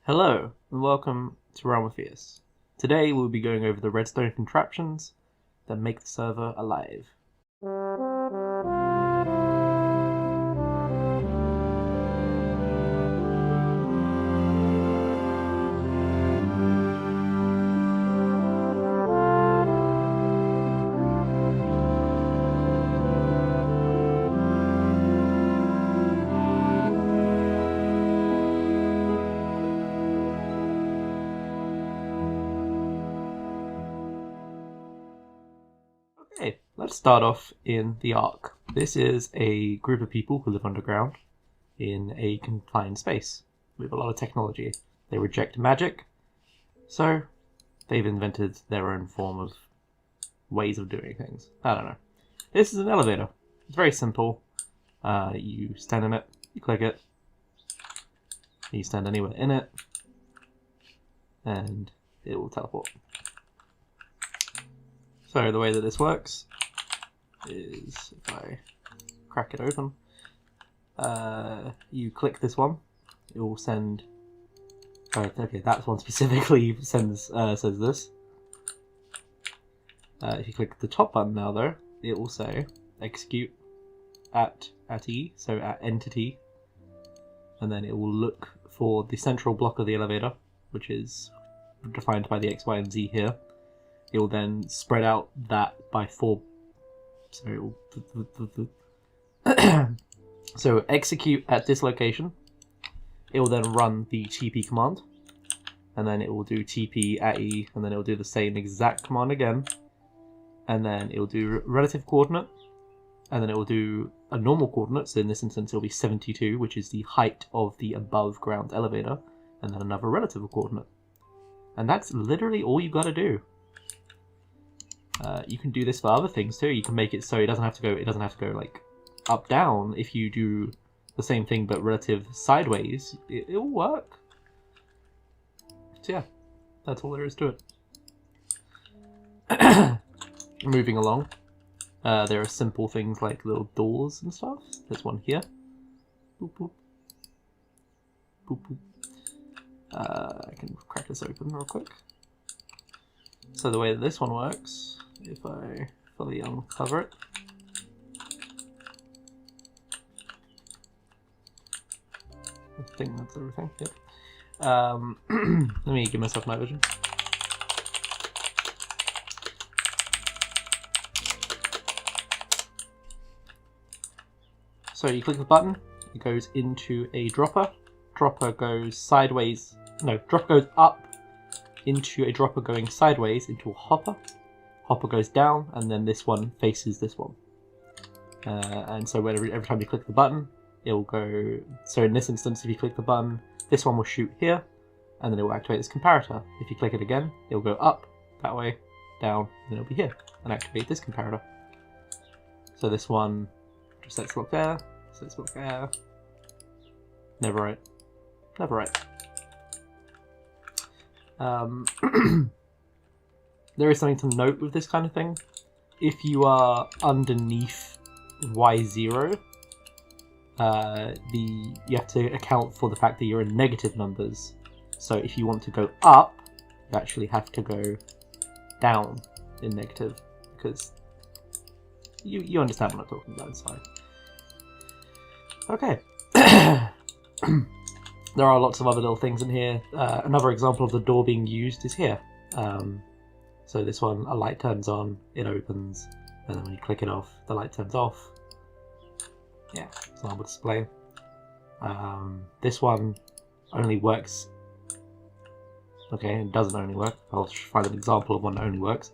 Hello, and welcome to Realm of Theous. Today we'll be going over the Redstone contraptions that make the server alive. Okay, let's start off in the Ark. This is a group of people who live underground in a confined space with a lot of technology. They reject magic, so they've invented their own form of ways of doing things. I don't know. This is an elevator. It's very simple. You stand in it, you click it, you stand anywhere in it, and it will teleport. So the way that this works is if I crack it open, you click this one, it will send. Okay, that one specifically says this. If you click the top button now, though, it will say execute at E, so at entity, and then it will look for the central block of the elevator, which is defined by the X, Y, and Z here. It will then spread out that by 4. So execute at this location. It will then run the TP command, and then it will do TP at E, and then it will do the same exact command again, and then it will do relative coordinate, and then it will do a normal coordinate. So in this instance, it will be 72, which is the height of the above ground elevator, and then another relative coordinate. And that's literally all you got to do. You can do this for other things too. You can make it so it doesn't have to go. It doesn't have to go like up down. If you do the same thing but relative sideways, it'll work. So yeah, that's all there is to it. Moving along, there are simple things like little doors and stuff. There's one here. Boop boop. Boop boop. I can crack this open real quick. So the way that this one works, if I fully uncover it, I think that's everything. Yep. Let me give myself my vision. So you click the button, it goes into a dropper. Dropper goes sideways. No, dropper goes up into a dropper going sideways into a hopper. Hopper goes down, and then this one faces this one. And so every time you click the button, it will go. So in this instance, if you click the button, this one will shoot here, and then it will activate this comparator. If you click it again, it will go up that way, down, and then it'll be here and activate this comparator. So this one just sets lock there, sets lock there. Never right. Never right. There is something to note with this kind of thing. If you are underneath Y0, you have to account for the fact that you're in negative numbers. So if you want to go up, you actually have to go down in negative, because you understand what I'm talking about, it's fine. Okay. There are lots of other little things in here. Another example of the door being used is here. So this one, a light turns on, it opens, and then when you click it off, the light turns off. Yeah, it's a normal display. This one only works. Okay, it doesn't only work. I'll find an example of one that only works.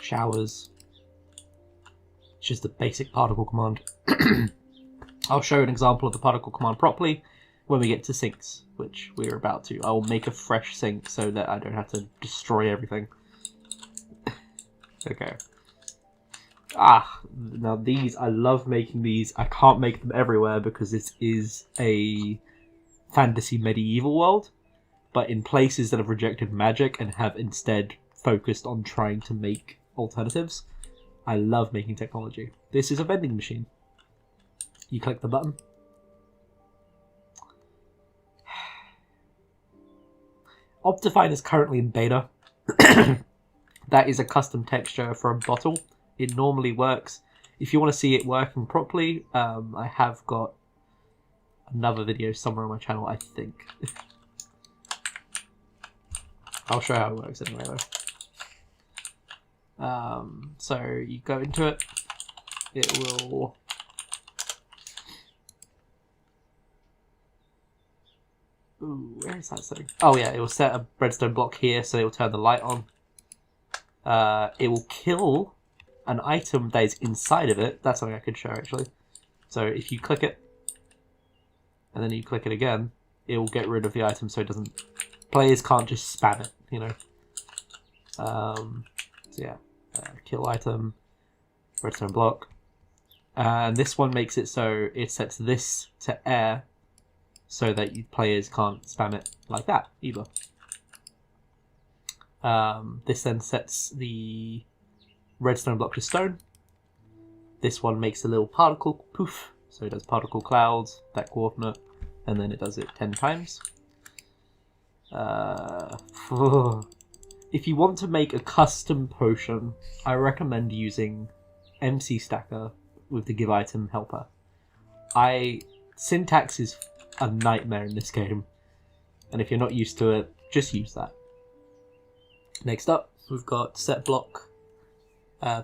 Showers. It's just a basic particle command. I'll show an example of the particle command properly when we get to sinks, which we're about to. I will make a fresh sink so that I don't have to destroy everything. Okay. Now these, I love making these. I can't make them everywhere because this is a fantasy medieval world, but in places that have rejected magic and have instead focused on trying to make alternatives, I love making technology. This is a vending machine. You click the button, Optifine is currently in beta. That is a custom texture for a bottle. It normally works. If you want to see it working properly, I have got another video somewhere on my channel, I think. I'll show how it works anyway, though. So you go into it. It will... Ooh, where is that setting? Oh yeah, it will set a redstone block here, so it will turn the light on. It will kill an item that is inside of it. That's something I could show, actually. So if you click it, and then you click it again, it will get rid of the item so it doesn't... Players can't just spam it, you know. So yeah, kill item, redstone block. And this one makes it so it sets this to air, so that you players can't spam it like that either. This then sets the redstone block to stone. This one makes a little particle poof, so it does particle clouds, that coordinate, and then it does it 10 times. If you want to make a custom potion, I recommend using MC Stacker with the give item helper. Syntax is a nightmare in this game, and if you're not used to it, just use that. Next up, we've got set block,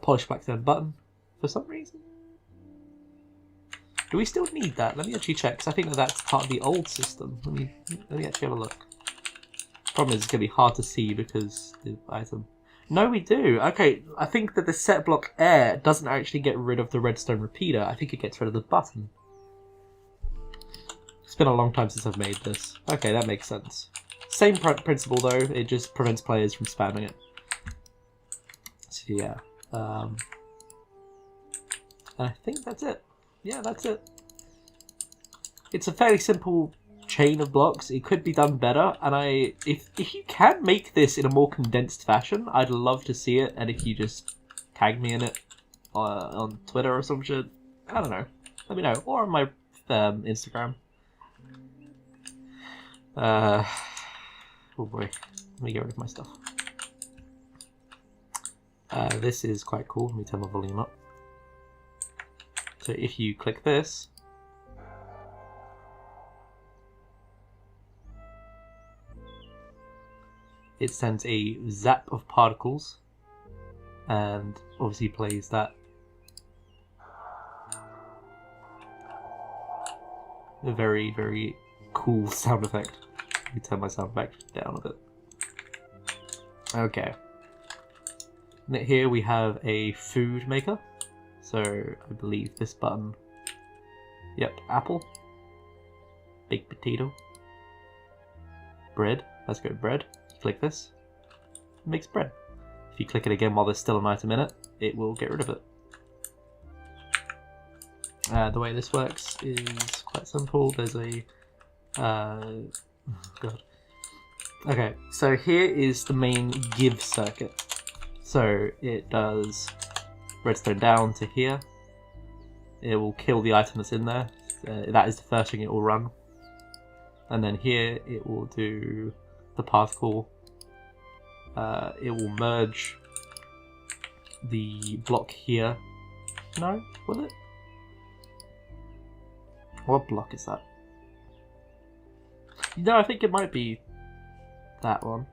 polish blackstone button for some reason. Do we still need that? Let me actually check, because I think that's part of the old system. Let me actually have a look. Problem is, it's going to be hard to see because the item... No, we do. Okay, I think that the set block air doesn't actually get rid of the redstone repeater. I think it gets rid of the button. It's been a long time since I've made this. Okay, that makes sense. Same principle though, it just prevents players from spamming it. So yeah. And I think that's it. Yeah, that's it. It's a fairly simple chain of blocks. It could be done better, and if you can make this in a more condensed fashion, I'd love to see it. And if you just tag me in it on Twitter or some shit, I don't know, let me know, or on my Instagram. Oh boy, let me get rid of my stuff. This is quite cool. Let me turn my volume up. So if you click this, it sends a zap of particles, and obviously plays that. A very, very cool sound effect. Let me turn my sound back down a bit. Okay. And here we have a food maker. So I believe this button. Yep, apple. Baked potato. Bread. Let's go bread. Click this. It makes bread. If you click it again while there's still an item in it, it will get rid of it. The way this works is quite simple. There's a... God. Okay, so here is the main give circuit. So it does redstone down to here. It will kill the item that's in there. That is the first thing it will run. And then here it will do the particle. It will merge the block here. No? Will it? What block is that? No, I think it might be that one.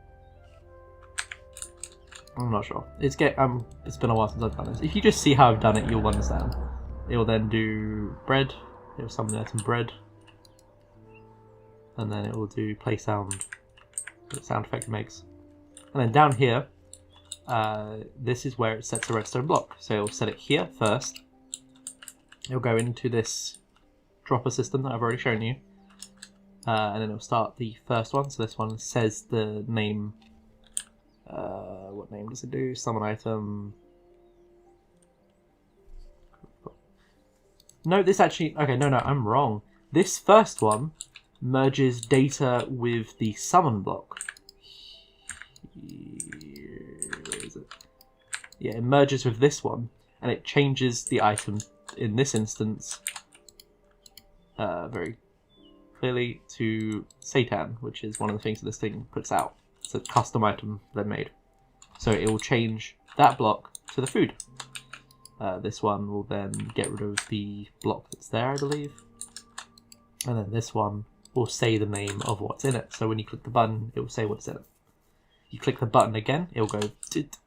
I'm not sure. It's been a while since I've done this. If you just see how I've done it, you'll understand. It will then do bread. It will summon that in bread. And then it will do play sound. The sound effect it makes. And then down here, this is where it sets a redstone block. So it'll set it here first. It'll go into this dropper system that I've already shown you. And then it'll start the first one. So this one says the name. What name does it do? Summon item. No, this actually... Okay, no, I'm wrong. This first one merges data with the summon block. Where is it? Yeah, it merges with this one, and it changes the item, in this instance, very clearly to Satan, which is one of the things that this thing puts out. it's a custom item they made. So it will change that block to the food. This one will then get rid of the block that's there, I believe. And then this one will say the name of what's in it. So when you click the button, it will say what's in it. You click the button again, it will go tit,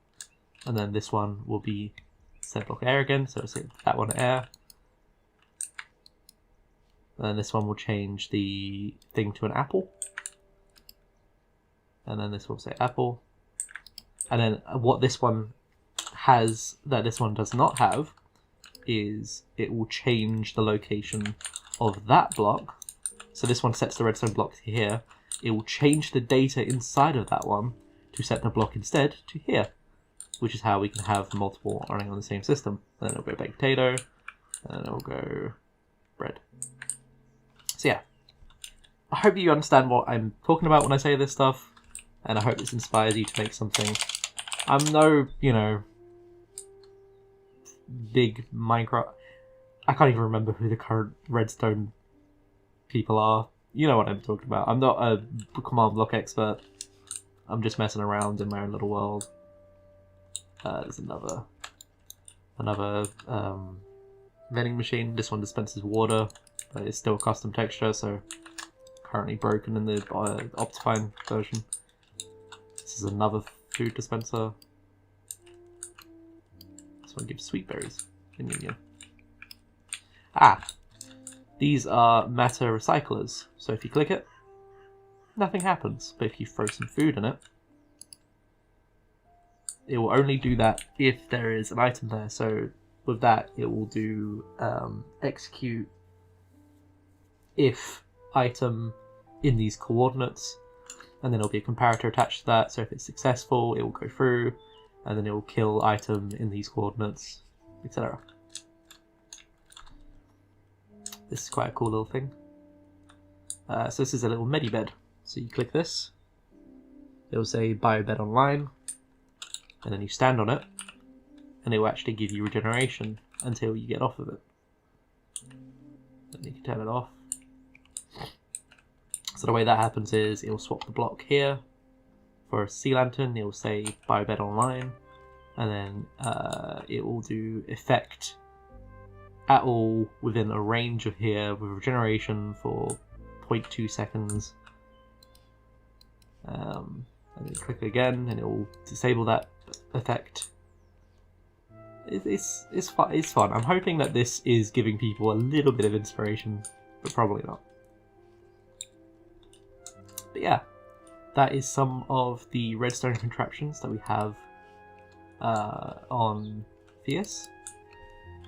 and then this one will be set block air again, so it'll say that one air. And then this one will change the thing to an apple. And then this will say apple. And then what this one has that this one does not have is it will change the location of that block. So this one sets the redstone block to here. It will change the data inside of that one to set the block instead to here, which is how we can have multiple running on the same system. And then it'll go baked potato, and then it'll go bread. So yeah, I hope you understand what I'm talking about when I say this stuff, and I hope this inspires you to make something. I'm no, big Minecraft. I can't even remember who the current Redstone people are. You know what I'm talking about. I'm not a command block expert. I'm just messing around in my own little world. There's another vending machine. This one dispenses water, but it's still a custom texture, so currently broken in the Optifine version. This is another food dispenser. This one gives sweet berries. These are matter recyclers. So if you click it, nothing happens. But if you throw some food in it, it will only do that if there is an item there. So with that, it will do execute if item in these coordinates, and then there'll be a comparator attached to that. So if it's successful, it will go through, and then it will kill item in these coordinates, etc. This is quite a cool little thing. So this is a little medibed. So you click this, it will say biobed online, and then you stand on it, and it will actually give you regeneration until you get off of it. Then you can turn it off. So the way that happens is it will swap the block here for a sea lantern. It will say biobed online, and then it will do effect at all within a range of here with regeneration for 0.2 seconds. And then you click again, and it will disable that effect. It's fun. I'm hoping that this is giving people a little bit of inspiration, but probably not. But yeah, that is some of the redstone contraptions that we have on Theous.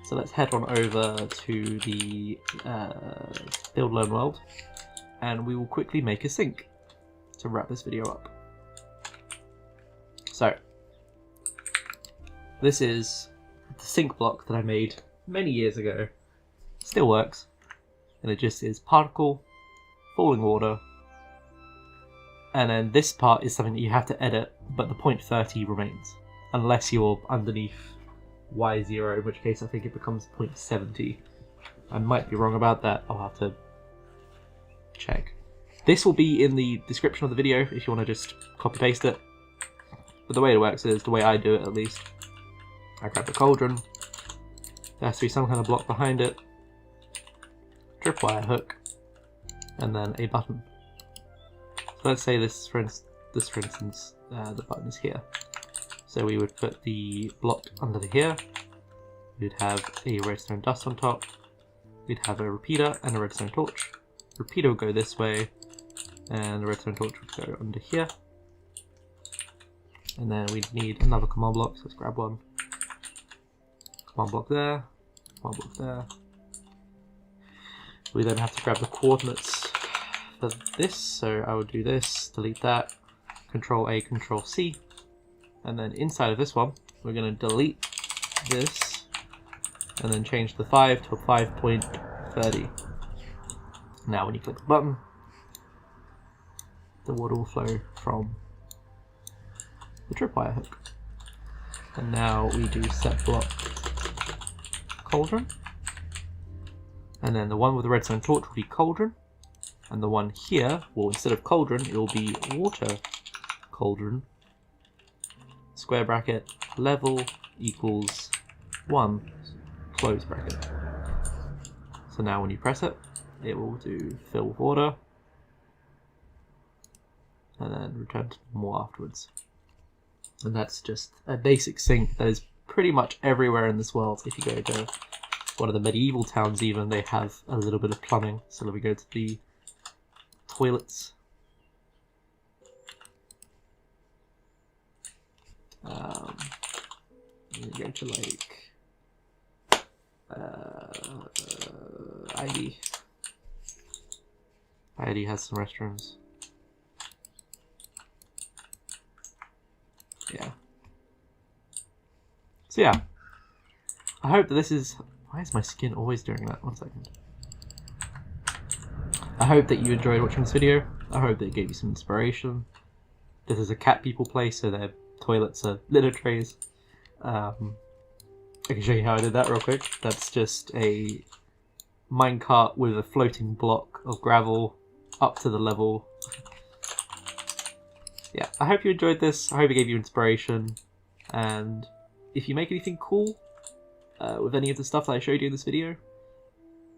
So let's head on over to the Build Learn World, and we will quickly make a sink to wrap this video up. So this is the sink block that I made many years ago. Still works, and it just is particle, falling water, and then this part is something that you have to edit, but the 0.30 remains, unless you're underneath Y0, in which case I think it becomes 0.70. I might be wrong about that, I'll have to check. This will be in the description of the video if you want to just copy paste it. But the way it works is, the way I do it at least, I grab the cauldron, there has to be some kind of block behind it, tripwire hook, and then a button. So let's say this for instance, the button is here. So we would put the block under here, we'd have a redstone dust on top, we'd have a repeater and a redstone torch. The repeater would go this way, and the redstone torch would go under here. And then we'd need another command block, so let's grab one. Command block there, command block there. We then have to grab the coordinates for this, so I would do this, delete that, Control A, Control C. And then inside of this one, we're going to delete this, and then change the 5 to a 5.30. Now when you click the button, the water will flow from the tripwire hook. And now we do set block cauldron. And then the one with the redstone torch will be cauldron. And the one here, well, instead of cauldron, it will be water cauldron, square bracket, level equals 1, close bracket. So now when you press it, it will do fill with water, and then return to normal afterwards. And that's just a basic sink that is pretty much everywhere in this world. If you go to one of the medieval towns even, they have a little bit of plumbing. So let me go to the toilets. Go to like ID. ID has some restrooms. Yeah. So yeah, I hope that this is... Why is my skin always doing that? 1 second. I hope that you enjoyed watching this video. I hope that it gave you some inspiration. This is a cat people place, so their toilets are litter trays. I can show you how I did that real quick. That's just a minecart with a floating block of gravel up to the level. Yeah, I hope you enjoyed this. I hope it gave you inspiration. And if you make anything cool with any of the stuff that I showed you in this video,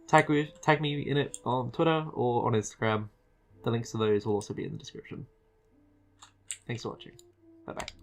tag me in it on Twitter or on Instagram. The links to those will also be in the description. Thanks for watching. Bye bye.